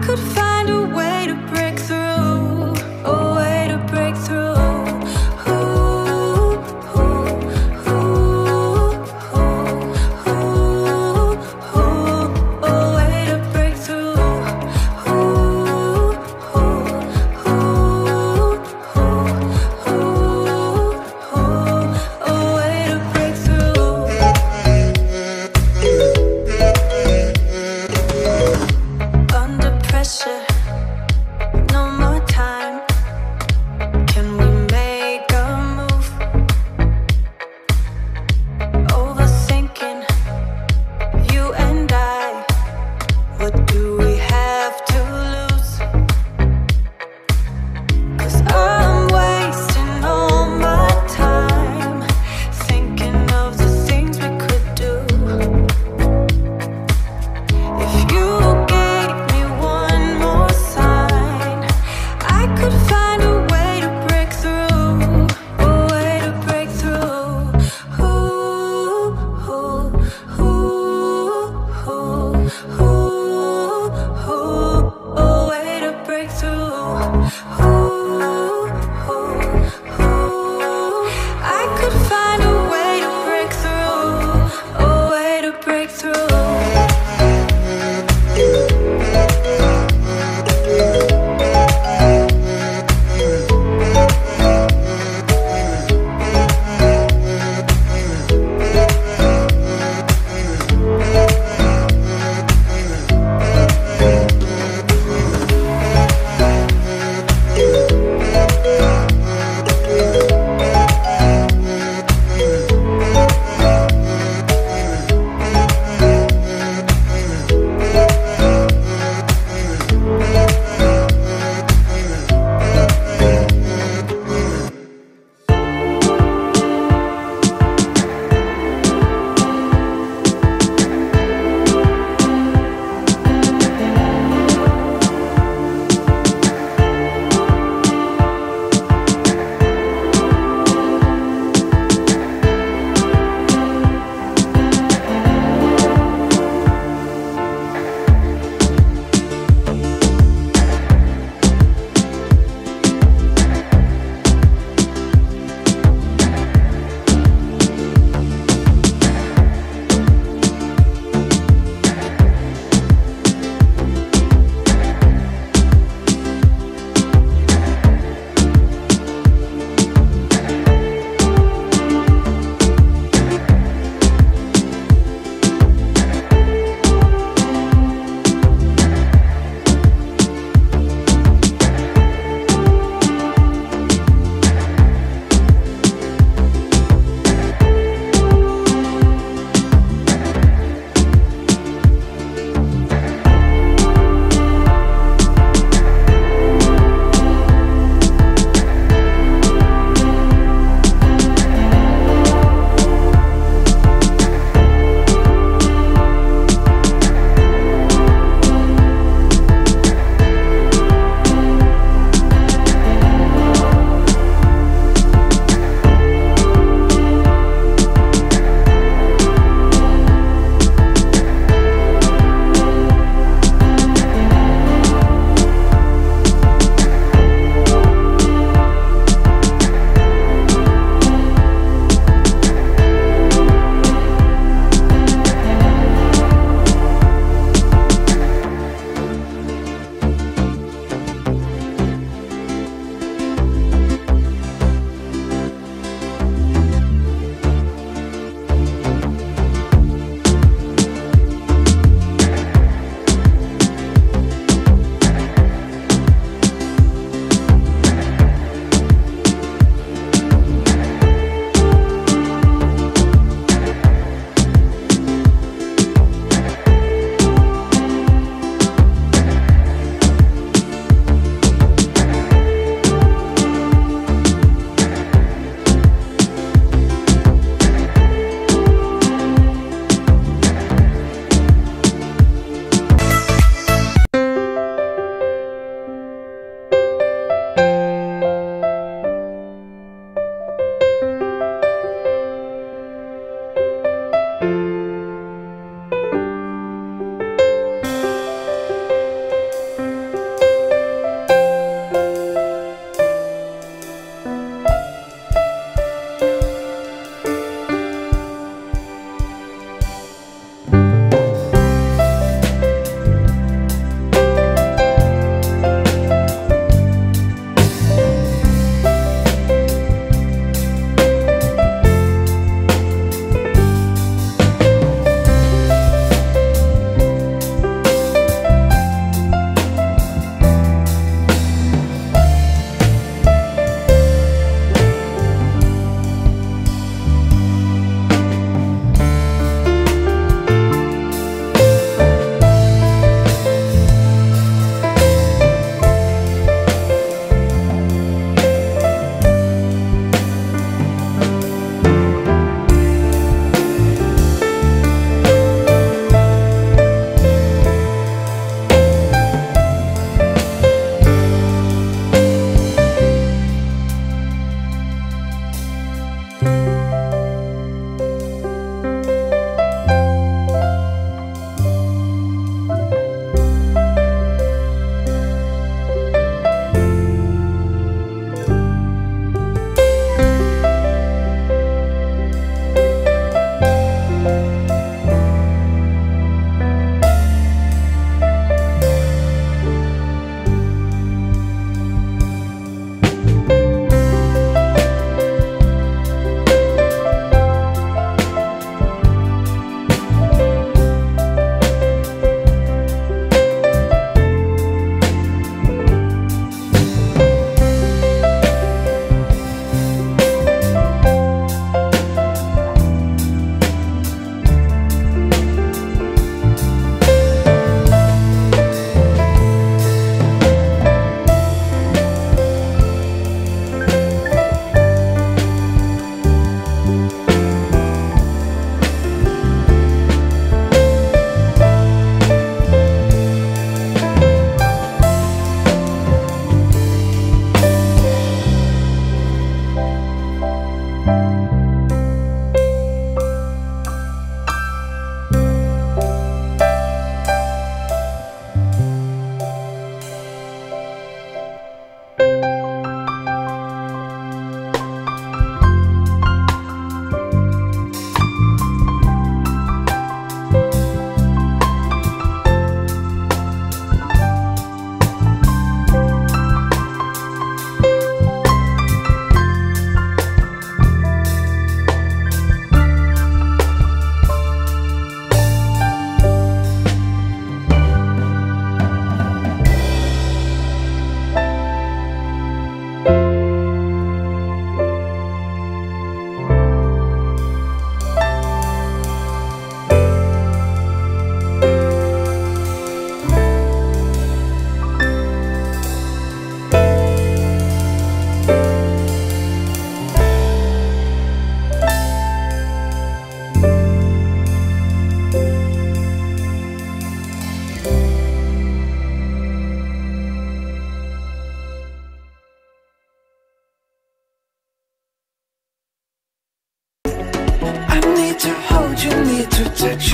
could find a way to break through, a way to break through. Ooh, ooh, ooh, ooh, ooh, a way to break through. Ooh, ooh, ooh, ooh, ooh, a way to break through. Under pressure,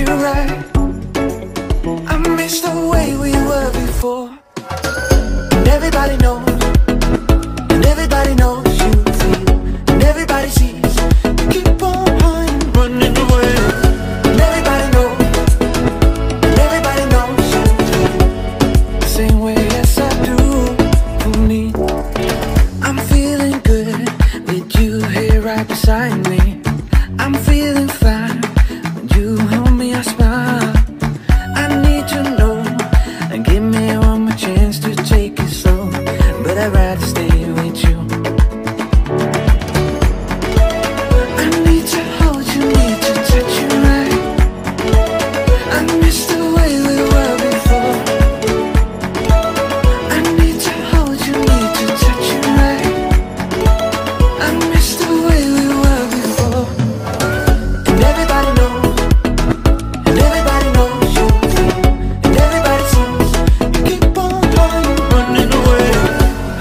you right. I miss the way we were before. And everybody knows, and everybody knows you feel, and everybody sees you keep on running away. And everybody knows, and everybody knows you feel the same way as I do for me. I'm feeling good with you here right beside me. I'm feeling fine when you hold me, I smile. I need to know and give me one more chance to take it slow, but I'd rather stay with you. I need to hold you, need to touch you right. I miss the way we were before. I need to hold you, need to touch you right. I miss the way we were before. And everybody knows, and everybody knows you feel, and everybody sees you keep on running away.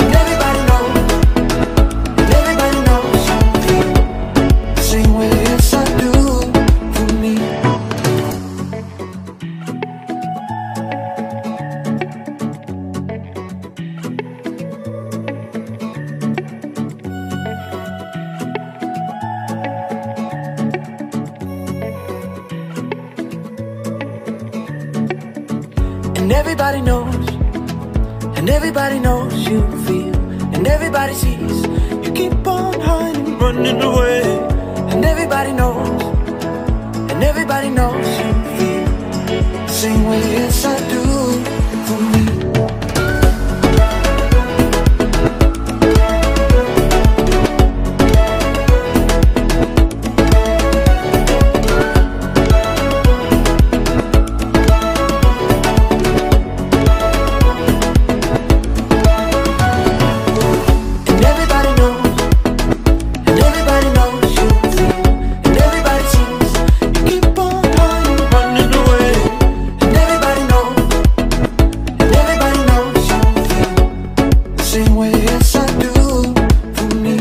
And everybody knows, and everybody knows you feel the same way as I do for me. And everybody knows, and everybody knows you feel, and everybody sees you keep on running away. And everybody knows, and everybody knows you feel the same way as I do for me. And everybody knows, and everybody knows you feel, and everybody sees you keep on running away. And everybody knows, and everybody knows you feel the same way as I do for me.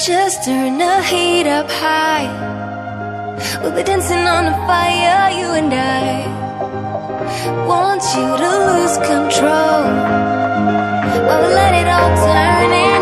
Just turn the heat up high. We'll be dancing on the fire, you and I. Want you to lose control, but we let it all turn in.